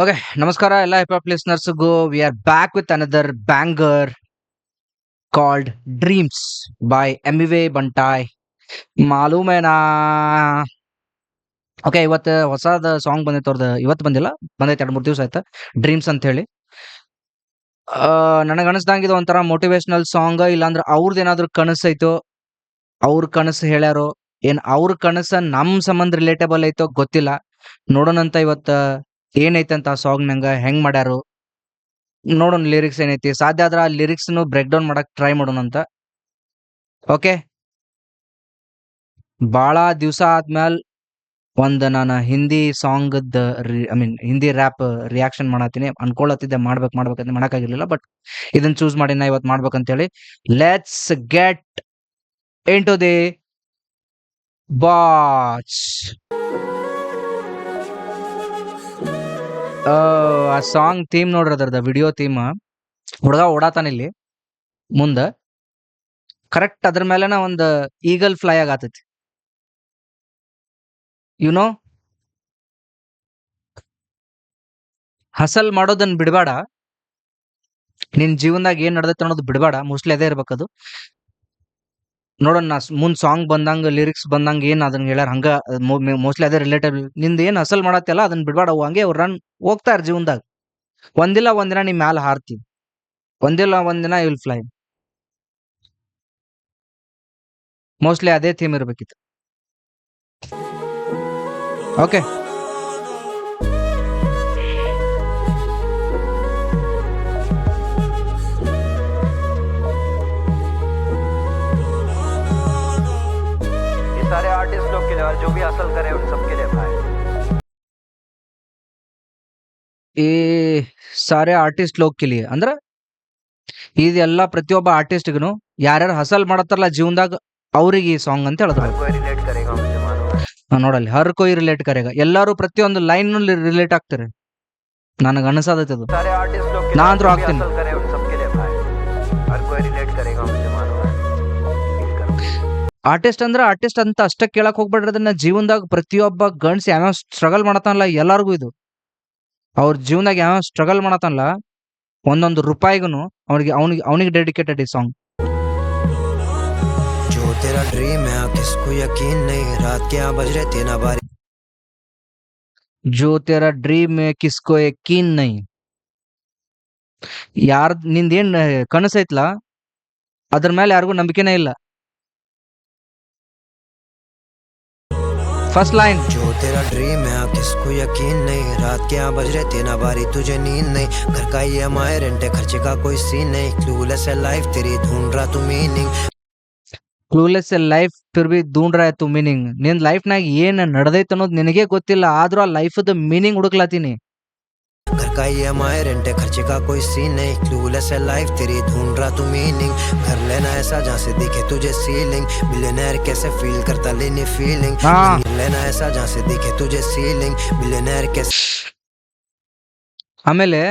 Okay, ನಮಸ್ಕಾರ ಎಲ್ಲ hip ಲಿಸ್ನರ್ಸ್‌ಗೂ. We are back with another banger called Dreams by Emiway Bantai. ಮಾಲೂಮ್ ಹೈ ನಾ. ಓಕೆ, ಇವತ್ತು ಹೊಸದ ಸಾಂಗ್ ಬಂದೈತೆ ಅವ್ರದ್ದು. ಇವತ್ತು ಬಂದಿಲ್ಲ, ಬಂದೈತೆ 2-3 ದಿವಸ ಆಯ್ತು. ಡ್ರೀಮ್ಸ್ ಅಂತ ಹೇಳಿ. ನನಗೆ ಅನಿಸ್ದಂಗೆ ಇದು ಒಂಥರ ಮೋಟಿವೇಶನಲ್ ಸಾಂಗ್. ಇಲ್ಲಾಂದ್ರೆ ಅವ್ರದ್ದು ಏನಾದ್ರು ಕನಸು ಐತೋ, ಅವ್ರ ಕನಸು ಹೇಳ್ಯಾರೋ, ಏನ್ ಅವ್ರ ಕನಸ ನಮ್ ಸಂಬಂಧ ರಿಲೇಟಬಲ್ ಐತೋ ಗೊತ್ತಿಲ್ಲ. ನೋಡೋಣಂತ ಇವತ್ತು ಏನೈತೆ ಅಂತ ಆ ಸಾಂಗ್ ನಂಗೆ ಹೆಂಗ್ ಮಾಡ್ಯಾರು ನೋಡೋಣ. ಲಿರಿಕ್ಸ್ ಏನೈತಿ, ಸಾಧ್ಯ ಆದ್ರೆ ಆ ಲಿರಿಕ್ಸ್ ಬ್ರೇಕ್ ಡೌನ್ ಮಾಡಕ್ ಟ್ರೈ ಮಾಡೋಣ ಅಂತ. ಓಕೆ, ಬಾಳ ದಿವಸ ಆದ್ಮೇಲೆ ನಾನು Hindi song Hindi rap reaction ಮಾಡತ್ತೀನಿ. ಅನ್ಕೊಳತ್ತಿದ್ದೆ ಮಾಡ್ಬೇಕಂತ ಮಾಡಕ್ಕಾಗಿರ್ಲಿಲ್ಲ, ಬಟ್ ಇದನ್ನ ಚೂಸ್ ಮಾಡಿ ನಾ ಇವತ್ತು ಮಾಡ್ಬೇಕಂತ ಹೇಳಿ. Let's get into the ಬಾಚ್. ಆ ಸಾಂಗ್ ಥೀಮ್ ನೋಡ್ರಿ, ಅದರದ ವಿಡಿಯೋ ಥೀಮ್. ಹುಡುಗ ಓಡಾತಾನ ಇಲ್ಲಿ ಮುಂದ, ಕರೆಕ್ಟ್ ಅದ್ರ ಮೇಲೆನ ಒಂದು ಈಗಲ್ ಫ್ಲೈ ಆಗತೈತಿ. ಯುನೋ, ಹಸಲ್ ಮಾಡೋದನ್ನ ಬಿಡಬೇಡ. ನಿನ್ ಜೀವನದಾಗ ಏನ್ ನಡೆದೈತೆ ಅನ್ನೋದು ಬಿಡಬೇಡ. ಮೋಸ್ಟ್ಲಿ ಅದೇ ಇರ್ಬೇಕದು. ನೋಡೋಣ ಮುಂದ್ ಸಾಂಗ್ ಬಂದಂಗ, ಲಿರಿಕ್ಸ್ ಬಂದಂಗ ಏನ್ ಅದನ್ನ ಹೇಳ್ಯಾರ, ಹಂಗ ಮೋಸ್ಟ್ಲಿ ಅದೇ ರಿಲೇಟೆಡ್. ನಿಂದ ಏನ್ ಹಸಲ್ ಮಾಡತ್ತಲ್ಲ ಅದನ್ನ ಬಿಡಬೇಡ. ಹಂಗೆ ಅವ್ರು ರನ್ ಹೋಗ್ತಾರ ಜೀವನದಾಗ. ಒಂದಿಲ್ಲ ಒಂದಿನ ನಿಮ್ ಮ್ಯಾಲ ಹಾರ್ತಿ, ಒಂದಿಲ್ಲ ಒಂದಿನ ವಿಲ್ ಫ್ಲೈ. ಮೋಸ್ಟ್ಲಿ ಅದೇ ಥೀಮ್ ಇರ್ಬೇಕಿತ್ತು. ಓಕೆ, सारे आर्टिस्ट लोग के लिए और जो भी हासिल करे उन सबके लिए भाई. ಈ ಸಾರೆ ಆರ್ಟಿಸ್ಟ್ ಲೋಕ್ ಕೆ ಲಿಯೆ ಅಂದ್ರ ಇದೆಲ್ಲ ಪ್ರತಿಯೊಬ್ಬ ಆರ್ಟಿಸ್ಟ್ಗೂ ಯಾರ್ಯಾರು ಹಸಲ್ ಮಾಡತ್ತಾರಲ್ಲ ಜೀವನದಾಗ ಅವ್ರಿಗೆ ಈ ಸಾಂಗ್ ಅಂತ ಹೇಳಿದ್ರು. कोई रिलेट करेगा मुझे मालूम है. ನೋಡಲ್ಲಿ ಹರ್ ಕೊಯ್ ರಿಲೇಟ್ ಕರೆಗ, ಎಲ್ಲಾರು ಪ್ರತಿಯೊಂದು ಲೈನ್ ರಿಲೇಟ್ ಆಗ್ತಾರೆ. ನನಗೆ ಅನಿಸದೈತೆ ಅದು. सारे आर्टिस्ट लोग के ನಾ लिए ಅಂದ್ರೂ जो भी ಆಗ್ತೀನಿ. हासिल करे उन सबके लिए भाई. हर कोई रिलेट करेगा मुझे मालूम है. Feel करो. ಆರ್ಟಿಸ್ಟ್ ಅಂದ್ರೆ ಆರ್ಟಿಸ್ಟ್ ಅಂತ ಅಷ್ಟ ಕೇಳಕ್ ಹೋಗ್ಬೇಡ್ರಿ. ಅದನ್ನ ಜೀವನದಾಗ ಪ್ರತಿಯೊಬ್ಬ ಗಂಡ್ಸ್ ಯಾವ್ಯಾವ ಸ್ಟ್ರಗಲ್ ಮಾಡತಾನಲ್ಲ, ಎಲ್ಲಾರ್ಗು ಇದು ಅವ್ರ ಜೀವನದಾಗ ಯಾವ ಸ್ಟ್ರಗಲ್ ಮಾಡತಾನಲ್ಲ, ಒಂದೊಂದು ರೂಪಾಯಿಗೂ ಅವನಿಗೆ ಡೆಡಿಕೇಟೆಡ್ ಈ ಸಾಂಗ್. जो तेरा ड्रीम है किसको यकीन नहीं, रात के 8 बज रहे 3 बारी. ಜೋ ತೆರಾ ಡ್ರೀಮ್ ಕಿಸ್ಕೋ ಯಕೀನ್ ನೈ. ನಿಂದೇನ್ ಕನಸೈತ್ಲ ಅದ್ರ ಮೇಲೆ ಯಾರಿಗೂ ನಂಬಿಕೆನೇ ಇಲ್ಲ. ಫಸ್ಟ್ ಲೈನ್, जो तेरा ड्रीम है किसको यकीन नहीं, रात के 8 बज रहे 3 बारी तुझे नींद नहीं, घर का EMI रेंट खर्चे का कोई सीन नहीं, क्लूलेस है लाइफ तेरी ढूंढ रहा तू मीनिंग. ಕ್ಲೂಲೆಸ್ ಲೈಫ್ ಫಿರ್ ಬಿ ढूंढ रहा है तू ಮೀನಿಂಗ್. ನಿನ್ ಲೈಫ್ನಾಗ ಏನ್ ನಡೆದೈತೆ ಅನ್ನೋದು ನಿನಗೆ ಗೊತ್ತಿಲ್ಲ, ಆದ್ರೂ ಆ ಲೈಫದ ಮೀನಿಂಗ್ ಹುಡುಕ್ಲಾತೀನಿ. घर का EMI रेंट खर्चे का कोई सीन नहीं, क्लूलेस है लाइफ तेरी ढूंढ रहा तू मीनिंग. घर लेना ऐसा जहाँ से दिखे तुझे सीलिंग, बिलियनर कैसे फील करता लेनी फीलिंग. लेना ऐसा जहाँ से दिखे तुझे सीलिंग, बिलियनर कैसे. ಆಮೇಲೆ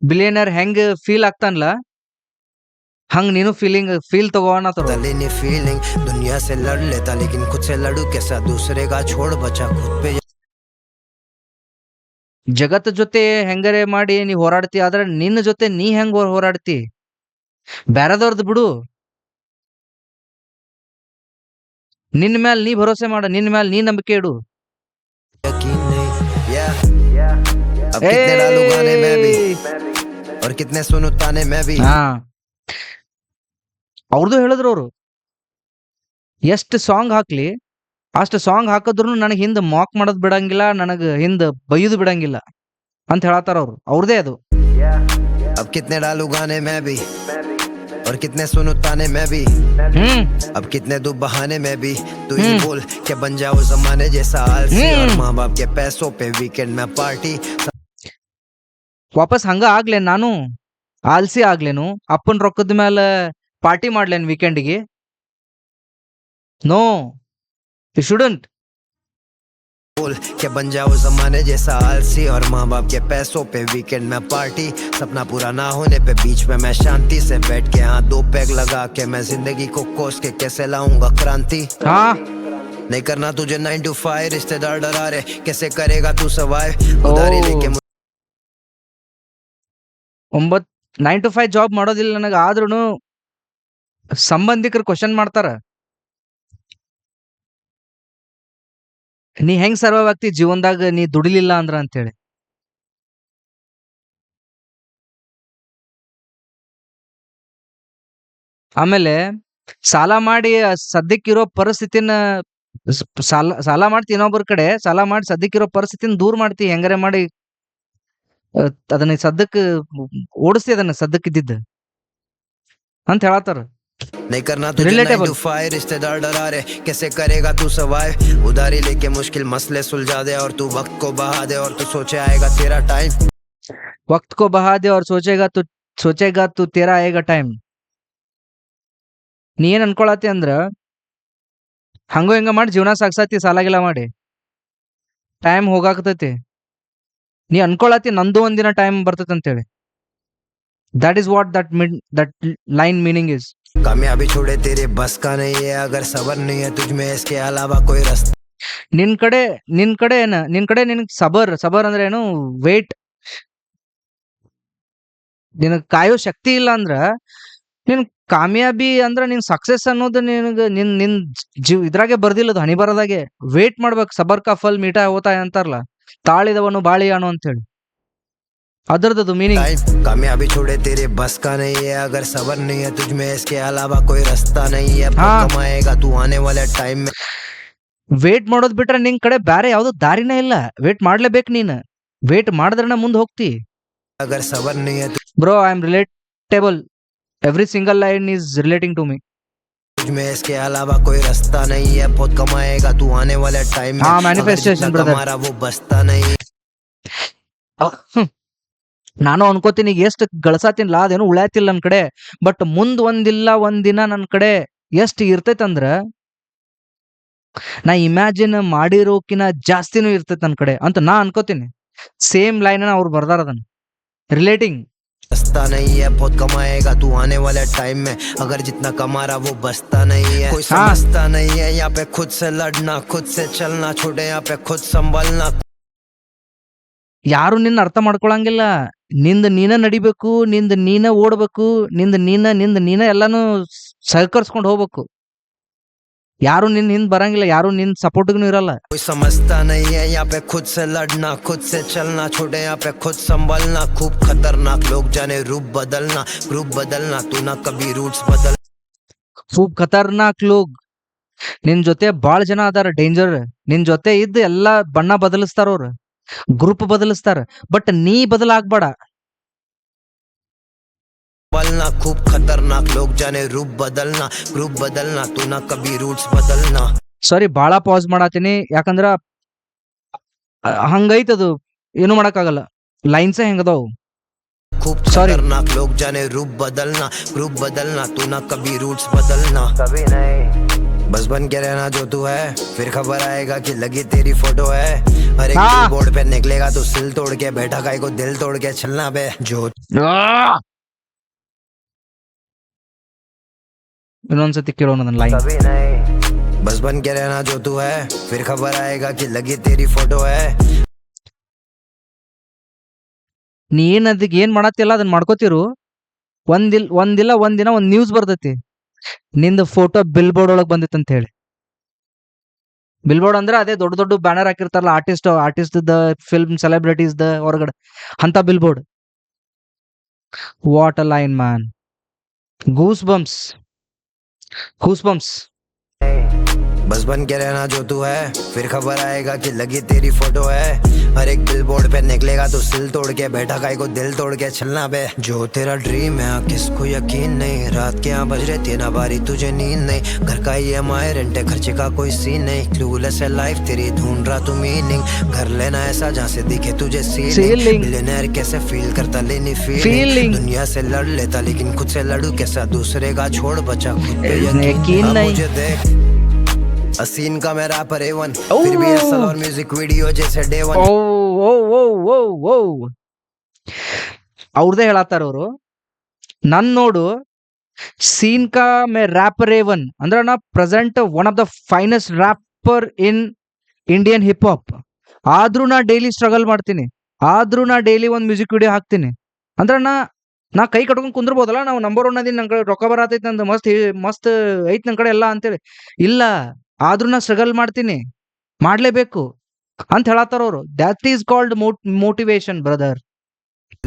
ಬಿಲಿಯನರ್ ಹೆಂಗ್ ಫೀಲ್ ಆಗ್ತಾನಲ್ಲ, ಹಂಗ್ ನೀನು ಫೀಲ್ ತಗೋಣ. लेनी फीलिंग. दुनिया से लड़ लेता लेकिन खुद से लड़ू कैसा, दूसरे का छोड़ बचा खुद पे. ಜಗತ್ ಜೊತೆ ಹೆಂಗರೆ ಮಾಡಿ ನೀ ಹೋರಾಡ್ತಿ, ಆದ್ರೆ ನಿನ್ನ ಜೊತೆ ನೀ ಹೆಂಗ್ ಹೋರಾಡ್ತಿ? ಬ್ಯಾರದವ್ರದ್ದು ಬಿಡು, ನಿನ್ನ ಮ್ಯಾಲ್ ನೀ ಭರೋಸೆ ಮಾಡ, ನಿನ್ನ ಮ್ಯಾಲ್ ನೀ ನಂಬಿಕೆ ಇಡು. यकीन नहीं. अब कितने डालू गाने में भी और कितने सुनू ताने में भी. ಹಾ, ಅವ್ರದ್ದು ಹೇಳಿದ್ರು ಅವರು, ಎಷ್ಟು ಸಾಂಗ್ ಹಾಕ್ಲಿ ಅಷ್ಟು ಸಾಂಗ್ ಹಾಕಿದ್ರು ನನಗೆ ಹಿಂದ್ ಮಾಕ್ ಮಾಡೋದ್ ಬಿಡಂಗಿಲ್ಲ, ನನಗೆ ಹಿಂದ್ ಬೈಯುದು ಬಿಡಂಗಿಲ್ಲ ಅಂತ ಹೇಳತ್ತಾರ ಅವ್ರು. ಅವ್ರದೇ ಅದು. अब कितने डालू गाने में भी और कितने सुनू ताने में भी. अब कितने दो बहाने में भी. तू ही बोल के बन जाओ जमाने जैसा आलसी, और माँ बाप के पैसों पे वीकेंड में पार्टी. ವಾಪಸ್ ಹಂಗ ಆಗ್ಲೇನ್ ನಾನು? ಆಲ್ಸಿ ಆಗ್ಲೇನು? ಅಪ್ಪನ್ ರೊಕ್ಕದ ಮೇಲೆ ಪಾರ್ಟಿ ಮಾಡ್ಲೇನ್ ವೀಕೆಂಡ್ಗೆ? No, you shouldn't. बोल के बन जाओ जमाने जैसा आलसी, और माँ बाप के पैसों पे वीकेंड में पार्टी. सपना पूरा ना होने पे बीच में मैं शांति से बैठ के हाँ 2 पैग लगा के मैं जिंदगी को कोस के कैसे लाऊंगा क्रांति. हाँ, नहीं करना तुझे 9 to 5, रिश्तेदार डरा रहे कैसे करेगा तू सर्वाइव. उधारी लेके 9 to 5 ಜಾಬ್ ಮಾಡೋದಿಲ್ಲ ನನಗೆ, ಆದ್ರೂ ಸಂಬಂಧಿಕರು ಕ್ವಶನ್ ಮಾಡ್ತಾರ, ನೀ ಹೆಂಗ್ ಸರ್ವೈವ್ ಆಗ್ತಿ ಜೀವನದಾಗ ನೀ ದುಡಿಲಿಲ್ಲ ಅಂದ್ರ ಅಂತೇಳಿ. ಆಮೇಲೆ ಸಾಲ ಮಾಡಿ ಸದ್ಯಕ್ಕಿರೋ ಪರಿಸ್ಥಿತಿನ ಸಾಲ ಮಾಡ್ತಿ, ಇನ್ನೊಬ್ಬರ ಕಡೆ ಸಾಲ ಮಾಡಿ ಸದ್ಯಕ್ಕಿರೋ ಪರಿಸ್ಥಿತಿನ ದೂರ ಮಾಡ್ತಿ, ಹೆಂಗಾರೆ ಮಾಡಿ ಅದನ್ನ ಸದ್ಯಕ್ಕೆ ಓಡಿಸ್ತಿ, ಅದನ್ನ ಸದ್ಯಕ್ಕಿದ್ದಿದ್ದ ಅಂತ ಹೇಳತ್ತಾರ. नहीं करना तुझे 9 Relatable. to 5, रिश्तेदार डरा रहे कैसे करेगा तू सर्वाइव, उधारी लेके मुश्किल मसले सुलझा दे और तू वक्त को बहा दे और तू सोचे आएगा तेरा टाइम. वक्त को बहा दे और सोचेगा तू तेरा आएगा ಟೈಮ್. ನೀ ಏನ್ ಅನ್ಕೊಳತಿ ಅಂದ್ರ ಹಂಗೋ ಹಿಂಗ ಮಾಡಿ ಜೀವನ ಸಾಗ್ಸಾತಿ ಸಾಲಾಗಿಲ್ಲ ಮಾಡಿ, ಟೈಮ್ ಹೋಗಾಕತೈತಿ. ನೀ ಅನ್ಕೊಳತಿ ನಂದು ಒಂದಿನ ಟೈಮ್ ಬರ್ತೈತಿ ಅಂತೇಳಿ. That is what that line meaning is. कामयाबी छोड़े तेरे बस का नहीं है, अगर सबर नहीं है तुझ में इसके अलावा कोई रास्ता. ನಿನ್ ಕಡೆ ನಿನಗ್ ಸಬರ್ ಅಂದ್ರೆ ಏನು, ವೇಟ್, ನಿನಗ್ ಕಾಯೋ ಶಕ್ತಿ ಇಲ್ಲ ಅಂದ್ರ ನಿನ್ ಕಾಮಯಾಬಿ ಅಂದ್ರ ನಿನ್ ಸಕ್ಸೆಸ್ ಅನ್ನೋದು ನಿನಗ ನಿನ್ ಇದ್ರಾಗೆ ಬರ್ದಿಲ್ಲದು, ಹನಿ ಬರದಾಗೆ. ವೇಟ್ ಮಾಡ್ಬೇಕು. ಸಬರ್ ಕಾ ಫಲ್ ಮೀಠಾ ಹೋತಾ ಅಂತಾರಲ್ಲ, ತಾಳಿದವನು ಬಾಳಿಯಾನು ಅಂತ ಹೇಳಿ, ಅದರದ್ದು ಮೀನಿಂಗ್. कामयाबी छोड़े तेरे बस का नहीं है, अगर सबर नहीं है तुझ में इसके अलावा कोई रास्ता नहीं है. हाँ. कमाएगा तू आने वाले टाइम में. ವೇಟ್ ಮಾಡೋದ್ ಬಿಟ್ರೆ ನಿನ್ ಕಡೆ ಬ್ಯಾರೆ ಯಾವ್ದು ದಾರಿನೇ ಇಲ್ಲ. ವೇಟ್ ಮಾಡ್ಲೇಬೇಕು ನೀನ್. ವೇಟ್ ಮಾಡಿದ್ರನ ಮುಂದ್ ಹೋಗ್ತಿ. अगर सबर नहीं है bro, I am relatable. Every single line is relating to me. तुझ में इसके अलावा कोई रास्ता नहीं है. बहुत कमाएगा तू आने वाले टाइम में. हाँ, manifestation, brother. हमारा वो बसता नहीं. ನಾನು ಅನ್ಕೋತೀನಿ ಈಗ ಎಷ್ಟು ಗಳಸಾತಿನ್ಲ, ಅದೇನು ಉಳ್ಯಾತಿಲ್ಲ ನನ್ ಕಡೆ, ಬಟ್ ಮುಂದ್ ಒಂದಿನ ನನ್ ಕಡೆ ಎಷ್ಟು ಇರ್ತೈತಂದ್ರ ನಾ ಇಮ್ಯಾಜಿನ್ ಮಾಡಿರೋಕಿನ ಜಾಸ್ತಿನೂ ಇರ್ತೈತ್ ನನ್ ಕಡೆ ಅಂತ ನಾ ಅನ್ಕೋತೀನಿ. ಸೇಮ್ ಲೈನ್ ಅವ್ರು ಬರ್ದಾರ ಅದನ್ನ ರಿಲೇಟಿಂಗ್. बसता नहीं है. बहुत कमाएगा तू आने वाले टाइम में, अगर जितना कमा रहा वो बसता नहीं है. कोई हाँ. समझता नहीं है यहाँ पे, खुद से लड़ना, खुद से चलना, छोटे यहाँ पे खुद संभलना. ಯಾರು ನಿನ್ನ ಅರ್ಥ ಮಾಡ್ಕೊಳಂಗಿಲ್ಲ. ನಿಂದ ನೀನ ನಡಿಬೇಕು, ನಿಂದ ನೀನ ಓಡ್ಬೇಕು, ನಿಂದ ನೀನ ಎಲ್ಲಾನು ಸಹಕರಿಸ್ಕೊಂಡು ಹೋಗ್ಬೇಕು. ಯಾರು ನಿನ್ ಹಿಂದ್ ಬರಂಗಿಲ್ಲ, ಯಾರು ನಿನ್ ಸಪೋರ್ಟ್ಗೂ ಇರಲ್ಲ. कोई समझता नहीं है यहाँ पे, खुद से लड़ना, खुद से चलना, छोटे यहाँ पे खुद संभलना. खूब खतरनाक लोग जाने रूप बदलना, तू ना कभी रूट्स बदल. खूब ಖತರ್ನಾಕ್ ಲೋಗ್. ನಿನ್ ಜೊತೆ ಬಾಳ ಜನ ಅದಾರ ಡೇಂಜರ್. ನಿನ್ ಜೊತೆ ಇದ್ದು ಎಲ್ಲಾ ಬಣ್ಣ ಬದಲಿಸ್ತಾರ, ಅವ್ರ ಗ್ರೂಪ್ ಬದಲಿಸ್ತಾರ, ಬಟ್ ನೀ ಬದಲಾಗ್ಬೇಡ. बदलना. खूब खतरनाक लोग जाने रूप बदलना, तू ना कभी रूट्स बदलना. ಸಾರಿ, ಬಾಳ ಪಾಸ್ ಮಾಡಾತೀನಿ, ಯಾಕಂದ್ರ ಹಂಗೈತದು, ಏನು ಮಾಡಕ್ಕಾಗಲ್ಲ. ಲೈನ್ಸೇ ಹೆಂಗದಾವ್. खूब Sorry. खतरनाक लोग जाने रूप बदलना, तू ना कभी रूट्स बदलना. कभी नहीं. बस बन के रहना जो तू है, फिर खबर आएगा कि लगी तेरी फोटो है. हर एक हाँ. बोर्ड पे निकलेगा तो सिल तोड़ के, बैठा गाय को दिल तोड़ के चलना बे. जो ಇನ್ನೊಂದ್ಸತಿ ಕೇಳೋಣ ನನ್ನ ಲೈನ್. कभी नहीं. बस बन के रहना जो तू है, फिर खबर आएगा कि लगी तेरी फोटो है. ನೀ ಅದಕ್ಕೆ ಏನ್ ಮಾಡತ್ತಿಲ್ಲ ಅದನ್ನ ಮಾಡ್ಕೋತಿರು. ಒಂದಿನ ಒಂದ್ ನ್ಯೂಸ್ ಬರ್ತೈತಿ, ನಿಂದ ಫೋಟೋ ಬಿಲ್ ಬೋರ್ಡ್ ಒಳಗ್ ಬಂದಿತ್ತು ಅಂತ ಹೇಳಿ. ಬಿಲ್ ಬೋರ್ಡ್ ಅಂದ್ರೆ ಅದೇ ದೊಡ್ಡ ದೊಡ್ಡ ಬ್ಯಾನರ್ ಹಾಕಿರ್ತಾರಲ್ಲ, ಆರ್ಟಿಸ್ಟ್ ಫಿಲ್ಮ್ ಸೆಲೆಬ್ರಿಟೀಸ್ ಹೊರಗಡೆ ಅಂತ bill board. What a line man. Goose bumps. बस बन के रहना जो तू है, फिर खबर आएगा कि लगी तेरी फोटो है. हर एक बिल बोर्ड पे निकलेगा तो सिल तोड़ के, बैठा गाय को दिल तोड़ के चलना बे. जो तेरा ड्रीम है किसको यकीन नहीं, रात के 8 बज रहे 3 बारी तुझे नींद नहीं. घर का EMI, रेंटे खर्चे का कोई सीन नहीं. क्लूलेस है लाइफ तेरी, ढूंढ रहा तू मीनिंग. घर लेना ऐसा जहाँ से दिखे तुझे सीलिंग. मिलियनेयर कैसे फील करता लेनी फीलिंग. दुनिया से लड़ लेता लेकिन खुद से लड़ू कैसा, दूसरे का छोड़ बचा खुद पे यकीन नहीं. मुझे देख असीन का मैं रैपर A1, फिर भी असल और म्यूजिक वीडियो जैसे Day 1. ಅವ್ರದೇ ಹೇಳತ್ತಾರ ಅವರು. ನನ್ ನೋಡು, ಸೀನ್ ಕಾ ಮೇ ರ್ಯಾಪರ್ A1 ಅಂದ್ರ ನಾ present one of the finest rapper in Indian hip hop. ಆದ್ರೂ ನಾ ಡೈಲಿ ಸ್ಟ್ರಗಲ್ ಮಾಡ್ತೀನಿ, ಆದ್ರೂ ನಾ ಡೈಲಿ ಒಂದ್ ಮ್ಯೂಸಿಕ್ ವಿಡಿಯೋ ಹಾಕ್ತೀನಿ. ಅಂದ್ರ ನಾ ನಾ ಕೈ ಕಟ್ಕೊಂಡ್ ಕುಂದ್ರಬೋದಲ್ಲ, ನಾವು ನಂಬರ್ 1 ಅದೀನಿ, ನನ್ ಕಡೆ ರೊಕ್ಕ ಬರತೈತಿ, ನಂದು ಮಸ್ತ್ ಐತ್ ನನ್ ಕಡೆ ಎಲ್ಲ ಅಂತೇಳಿ. ಇಲ್ಲ, ಆದ್ರೂ ನಾ ಸ್ಟ್ರಗಲ್ ಮಾಡ್ತೀನಿ, ಮಾಡ್ಲೇಬೇಕು ಅಂತ ಹೇಳತ್ತಾರ ಅವ್ರು. That is called motivation brother.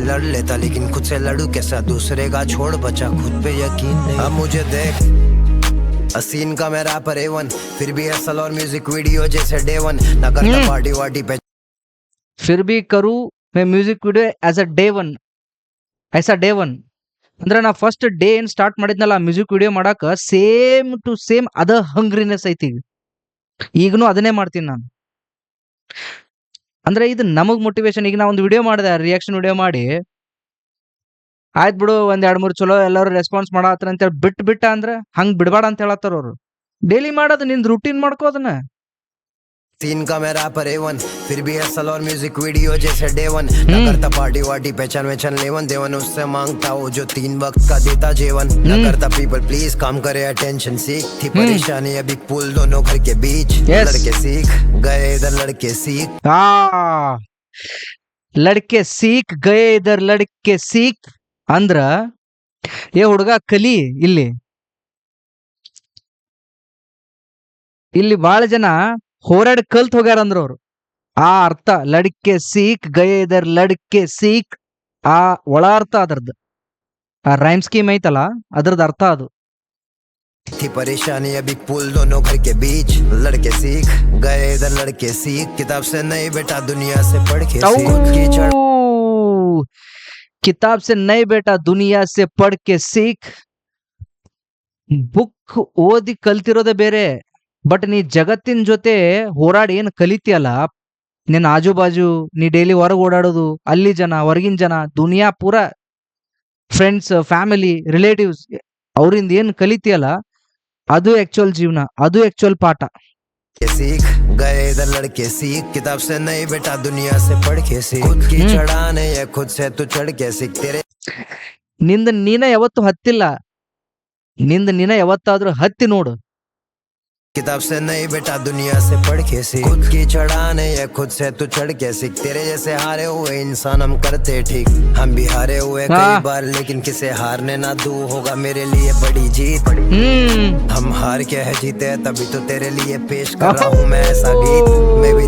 लड़ लेता लेकिन खुद से लड़ू कैसा, दूसरे का छोड़ बचा खुद पे यकीन नहीं। अब मुझे देख असीन का मैं रैपर A1, फिर भी हसल और म्यूजिक वीडियो जैसे डे 1 ना करता पार्टी वार्टी पे फिर भी करू मैं music video as a day 1 ಐಸಾ ಡೇ 1 ಅಂದ್ರೆ ನಾ ಫಸ್ಟ್ ಡೇ ಏನ್ ಸ್ಟಾರ್ಟ್ ಮಾಡಿದ್ನಲ್ಲ ಮ್ಯೂಸಿಕ್ ವಿಡಿಯೋ ಮಾಡಾಕ ಸೇಮ್ ಟು ಸೇಮ್ ಅದ ಹಂಗ್ರಿನೆಸ್ ಐತಿ ಈಗನೂ ಅದನ್ನೇ ಮಾಡ್ತೀನಿ ನಾನು. ಅಂದ್ರೆ ಇದು ನಮಗ್ ಮೋಟಿವೇಶನ್. ಈಗ ನಾ ಒಂದು ವಿಡಿಯೋ ಮಾಡಿದೆ, ರಿಯಾಕ್ಷನ್ ವಿಡಿಯೋ ಮಾಡಿ ಆಯ್ತು ಬಿಡು, ಒಂದ್ 2-3 ಚಲೋ ಎಲ್ಲರೂ ರೆಸ್ಪಾನ್ಸ್ ಮಾಡತ್ತಾರ ಅಂತೇಳಿ ಬಿಟ್ಟ ಅಂದ್ರೆ ಹಂಗ್ ಬಿಡ್ಬೇಡ ಅಂತ ಹೇಳತ್ತಾರ ಅವ್ರು. ಡೈಲಿ ಮಾಡೋದು, ನಿಂದ್ ರೂಟೀನ್ ಮಾಡ್ಕೋ ಅದನ್ನ. सीन का मैं रैपर A1, फिर भी हसल और म्यूजिक वीडियो जैसे डे 1 ना करता पार्टी वार्टी पहचान वेचन लेवन देवन, उससे मांगता हो जो 3 वक्त का देता जेवन ना करता पीपल प्लीज काम करे अटेंशन सीख थी परेशानी अभी पुल दोनों घर के बीच Yes. लड़के सीख गए इधर लड़के सीख ಲಡ್ಕೆ ಸೀಕ್ ಗಯೇ ಇದರ್ ಲಡ್ಕೆ ಸೀಕ್ ಅಂದ್ರ ಏ ಹುಡುಗ ಕಲಿ. ಇಲ್ಲಿ ಬಹಳ ಜನ ಹೋರಾಡಿ ಕಲ್ತ್ ಹೋಗ್ಯಾರ ಅಂದ್ರ ಅವ್ರು. ಆ ಅರ್ಥ ಲಡ್ಕೆ ಸೀಕ್ ಗಯೇ ಇದರ್ ಲಡ್ಕೆ ಸೀಕ್, ಆ ಒಳ ಅರ್ಥ ಅದ್ರದ್ದು, ಆ ರೈಮ್ ಸ್ಕೀಮ್ ಐತಲ್ಲ ಅದ್ರದ್ದು ಅರ್ಥ ಅದು. थी परेशानी अभी पुल दोनों घर के बीच लड़के सीख गए इधर लड़के सीख किताब से नहीं बेटा दुनिया से पढ़ के सीख खुद की चढ़ ಕಿತಾಬ್ ಸೆ ನೈ ಬೇಟಾ ದುನಿಯಾ ಸೆ ಪढ़ के सीख. ಬುಕ್ ಓದಿ ಕಲ್ತಿರೋದೇ ಬೇರೆ, ಬಟ್ ನೀ ಜಗತ್ತಿನ ಜೊತೆ ಹೋರಾಡಿ ಏನ್ ಕಲಿತೀಯಲ್ಲ, ನಿನ್ನ ಆಜು ಬಾಜು ನೀ ಡೈಲಿ ಹೊರಗೆ ಓಡಾಡೋದು, ಅಲ್ಲಿ ಜನ, ಹೊರಗಿನ ಜನ, ದುನಿಯಾ ಪೂರ ಫ್ರೆಂಡ್ಸ್, ಫ್ಯಾಮಿಲಿ, ರಿಲೇಟಿವ್ಸ್, ಅವರಿಂದ ಏನ್ ಕಲಿತೀಯಲ್ಲ ಅದು ಆಕ್ಚುअल ಜೀವನ, ಅದು ಆಕ್ಚುअल ಪಾಠ. सीख गए इधर लड़के सीख किताब से नहीं बेटा दुनिया से पढ़ के सीख खुद की चढ़ाने या खुद से तू चढ़ के सीख तेरे ನಿಂದ ನೀನ ಯಾವತ್ತು ಹತ್ತಿಲ್ಲ, ನಿಂದ ನೀನ ಯಾವತ್ತಾದ್ರೂ ಹತ್ತಿ ನೋಡು. किताब से नहीं बेटा दुनिया से पढ़ के सीख खुद की चढ़ाने या खुद से तू चढ़ के सीख तेरे जैसे हारे हुए इंसान हम करते ठीक, हम भी हारे हुए कई बार लेकिन किसे हारने ना दूं होगा मेरे लिए बड़ी जीत। हम हार के है जीते तभी तो तेरे लिए पेश कर रहा हूँ मैं ऐसा गीत मैं भी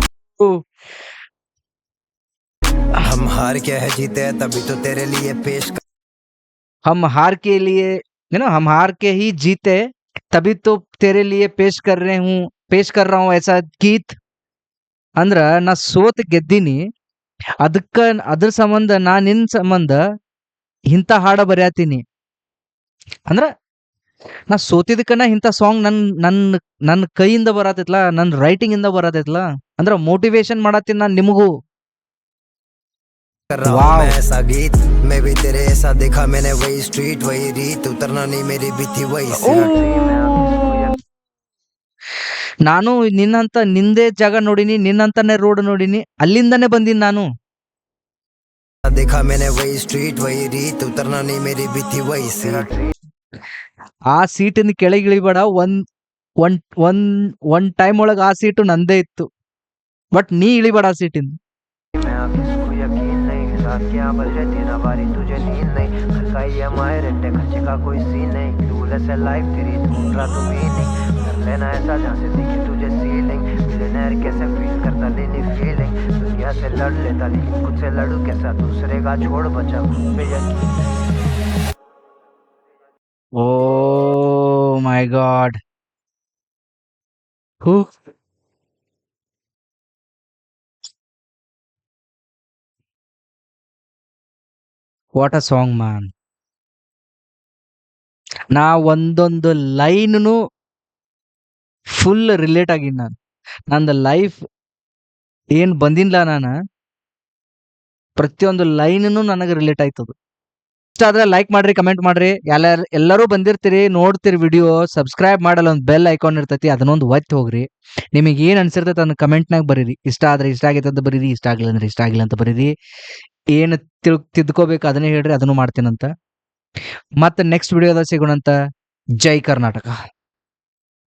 हम हार के है जीते तभी तो तेरे लिए पेश कर हम हार के लिए हम हार के ही जीते तभी तो तेरे लिए पेश कर रहा हूँ ऐसा गीत. ಅಂದ್ರ ನಾ ಸೋತ್ ಗೆದ್ದೀನಿ, ಅದ್ರ ಸಂಬಂಧ ನಾ ನಿನ್ ಸಂಬಂಧ ಇಂಥ ಹಾಡ ಬರ್ಯಾತೀನಿ. ಅಂದ್ರ ನಾ ಸೋತಿದಕ್ಕನ ಇಂಥ ಸಾಂಗ್ ನನ್ನ ಕೈಯಿಂದ ಬರತೈತ್ಲಾ, ನನ್ನ ರೈಟಿಂಗ್ ಇಂದ ಬರತೈತ್ಲಾ, ಅಂದ್ರ ಮೋಟಿವೇಶನ್ ಮಾಡತ್ತೀನಿ ನಾನು ನಿಮಗೂ. कर रहा हूँ मैं ऐसा गीत मैं भी तेरे ऐसा देखा मैंने वही स्ट्रीट वही रीत उतरना नहीं मेरी भी थी वही ನಾನು ನಿಂದೇ ಜಾಗ ನೋಡಿನಿ, ನಿನ್ನಂತಾನೆ ರೋಡ್ ನೋಡಿನಿ, ಅಲ್ಲಿಂದಾನೆ ಬಂದೀನಿ ನಾನು. देखा मैंने वही स्ट्रीट वही रीत उतरना नहीं मेरी भी थी वही सीट. ಆ ಸೀಟಿಂದ ಕೆಳಗೆ ಇಳಿಬೇಡ. ಒಂದ್ ಟೈಮ್ ಒಳಗ ಆ ಸೀಟು ನಂದೇ ಇತ್ತು, ಬಟ್ ನೀ ಇಳಿಬೇಡ ಆ ಸೀಟಿಂದ. क्या बल रहती ना बारी तुझे नींद नहीं, घर का EMI रेंटे खर्चे का कोई सीन नहीं, क्लूलेस है लाइफ तेरी ढूंढ रहा तू मीनिंग, कर लेना ऐसा जहाँ से दिखे तुझे सीलिंग, मिलियनेयर कैसे फील करता लेनी फीलिंग, दुनिया से लड़ लेता लेकिन खुद से लड़ू कैसा, दूसरे का छोड़ बचा खुद पे यकीन. Oh my God, what a song man. ನಾ ಒಂದೊಂದು ಲೈನು ಫುಲ್ ರಿಲೇಟ್ ಆಗಿನ್ ನಾನು. ನಂದು ಲೈಫ್ ಏನ್ ಬಂದಿನ್ಲ ನಾನು, ಪ್ರತಿಯೊಂದು ಲೈನು ನನಗೆ ರಿಲೇಟ್ ಆಯ್ತದ. ಇಷ್ಟ ಆದ್ರೆ ಲೈಕ್ ಮಾಡ್ರಿ, ಕಮೆಂಟ್ ಮಾಡ್ರಿ. ಎಲ್ಲರೂ ಬಂದಿರ್ತೀರಿ, ನೋಡ್ತೀರಿ ವಿಡಿಯೋ, ಸಬ್ಸ್ಕ್ರೈಬ್ ಮಾಡಲ್ಲ ಒಂದು ಬೆಲ್ ಐಕಾನ್ ಇರ್ತೈತಿ, ಅದನ್ನೊಂದು ಒತ್ತಿ ಹೋಗ್ರಿ. ನಿಮಗೆ ಏನ್ ಅನ್ಸಿರ್ತೈತೆ ಅದನ್ನ ಕಮೆಂಟ್ನಾಗ ಬರೀರಿ. ಇಷ್ಟ ಆದ್ರೆ ಇಷ್ಟ ಆಗೈತೆ ಅಂತ ಬರೀರಿ, ಇಷ್ಟ ಆಗಿಲ್ಲ ಅಂದ್ರೆ ಇಷ್ಟ ಆಗಿಲ್ಲ ಅಂತ ಬರೀರಿ. ಏನು ತಿದ್ಕೋಬೇಕು ಅದನ್ನೇ ಹೇಳ್ರಿ, ಅದನ್ನು ಮಾಡ್ತೀನಂತ. ಮತ್ತೆ ನೆಕ್ಸ್ಟ್ ವಿಡಿಯೋದಾಗ ಸಿಗೋಣಂತ. ಜೈ ಕರ್ನಾಟಕ.